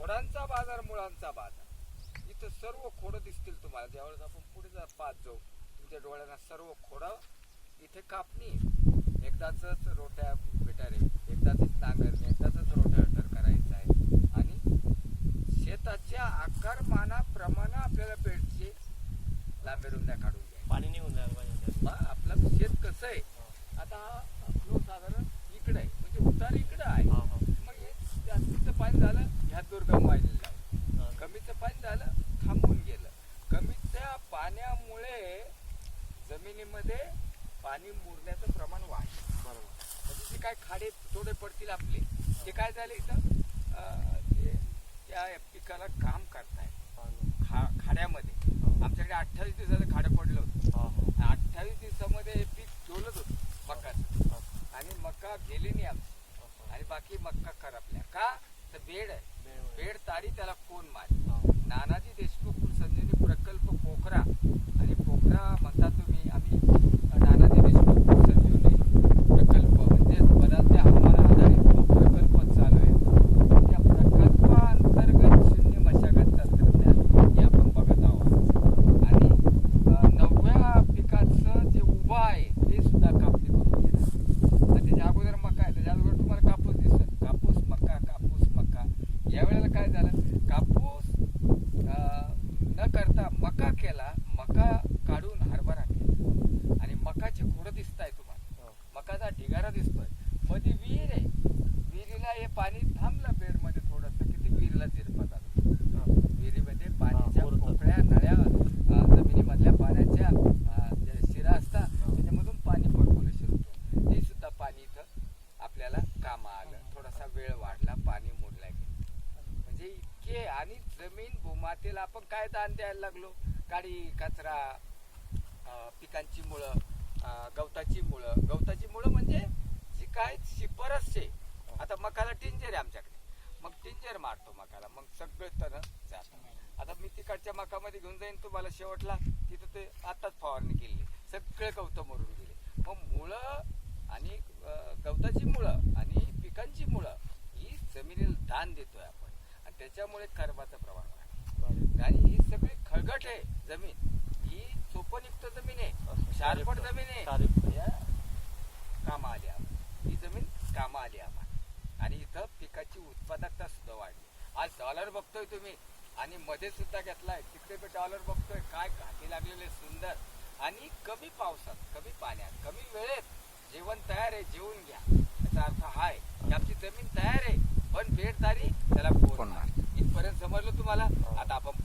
खोडांचा बाजार, मुळांचा बाजार. इथं सर्व खोडं दिसतील तुम्हाला. ज्यावेळेस आपण पुढे पाहत जाऊ तुमच्या डोळ्यांना सर्व खोडं. इथे कापणी, एकदाच रोट्या पिटारे, एकदाच नांगरणे, एकदाच रोटावेटर करायचं आहे. आणि शेताच्या आकारमानाप्रमाणे आपल्याला बेडचे लांबे रुंद्या काढून घ्यायच्या. पाणी निघून जायला पाहिजे. आपलं शेत कसं आहे, आता फ्लो साधारण इकडे आहे, म्हणजे उतार इकडं आहे. मग हे जास्तीचं पाणी झालं ह्या दुर्गम वाहिलेलं आहे, कमीचं पाणी झालं थांबून गेलं. कमीच्या पाण्यामुळे जमिनीमध्ये पाणी मुरण्याचं प्रमाण वाढलं. म्हणजे जे काय खाडे थोडे पडतील आपले, ते काय झाले इथं त्या पिकाला काम करताय खाड्यामध्ये. आमच्याकडे 28 दिवसाचं खाडं पडलं होतं. 28 दिवसामध्ये हे पीक डोलत होतं मकाचं, आणि मका गेली नाही आमची, आणि बाकी मक्का करपल्या. का तर बेड आहे, बेड तारी त्याला कोण मारी. नानाजी देशमुख संजीवनी प्रकल्प पोखरा, आणि पोखरा म्हणता तुम्ही, आम्ही नानाजी देशमुख संजीवनी प्रकल्प म्हणजे बदलत्या हवामान आधारित तो प्रकल्प चालू आहे. त्या प्रकल्पाअंतर्गत शून्य मशागत तंत्रज्ञान हे आपण बघत आहोत. आणि 9व्या पिकाचं जे उभं आहे ते सुद्धा कापणी करून घेणार. आणि त्याच्या अगोदर मका आहे, त्याच्या अगोदर तुम्हाला कापूस दिसत, कापूस मका, कापूस मका. यावेळेला काय झालं, कापूस न करता मका केला, मका काढून हरभरा केला, आणि मकाची खोडं दिसत आहे तुम्हाला, मकाचा ढिगारा दिसतोय. मध्ये विहीर आहे, विहिरीला हे पाणी थांबलं बेडमध्ये थोडंसं की ते विहिरीला झिरपत आलं. विहिरीमध्ये पाण्याच्या पोकळ्या नळ्या, जमिनीमधल्या पाण्याच्या ज्या शिरा असतात त्याच्यामधून पाणी पडवलं शिरतो. ते सुद्धा पाणी इथं आपल्याला कामा आलं. थोडासा वेळ वाढला, पाणी मोडला गेलं. म्हणजे इतके. आणि जमीन भूमातेला आपण काय दान द्यायला लागलो, काडी कचरा, पिकांची मुळं, गवताची मुळं. गवताची मुळं म्हणजे जी काय शिफरसचे. आता मकाला टिंजर आहे आमच्याकडे, मग टिंजर मारतो मकाला, मग सगळे तण जातं. आता मी तिकडच्या मकामध्ये घेऊन जाईन तुम्हाला, शेवटला तिथं ते आताच फवारणी केली, सगळे गवतं मरून गेले. मग मुळं आणि गवताची मुळं आणि पिकांची मुळं ही जमिनीला दान देतोय आपण, आणि त्याच्यामुळे कर्बाचं प्रमाण वाढतं. आणि ही सगळी खळगट आहे जमीन, ही चोपनयुक्त जमीन आहे, क्षारपट जमीन आहे. कामा आली आम्हाला ही जमीन, कामा आली आम्हाला. आणि इथं पिकाची उत्पादकता सुद्धा वाढली. आज डॉलर बघतोय तुम्ही, आणि मध्ये सुद्धा घेतलाय, तिकडे बी डॉलर बघतोय. काय घाटी लागलेले सुंदर. आणि कमी पावसात, कमी पाण्यात, कमी वेळेत जेवण तयार आहे, जेवून घ्या. याचा अर्थ हा आहे की आमची जमीन तयार आहे, पण बेडदारी त्याला कोण मार. इथपर्यंत समजलं तुम्हाला. आता आपण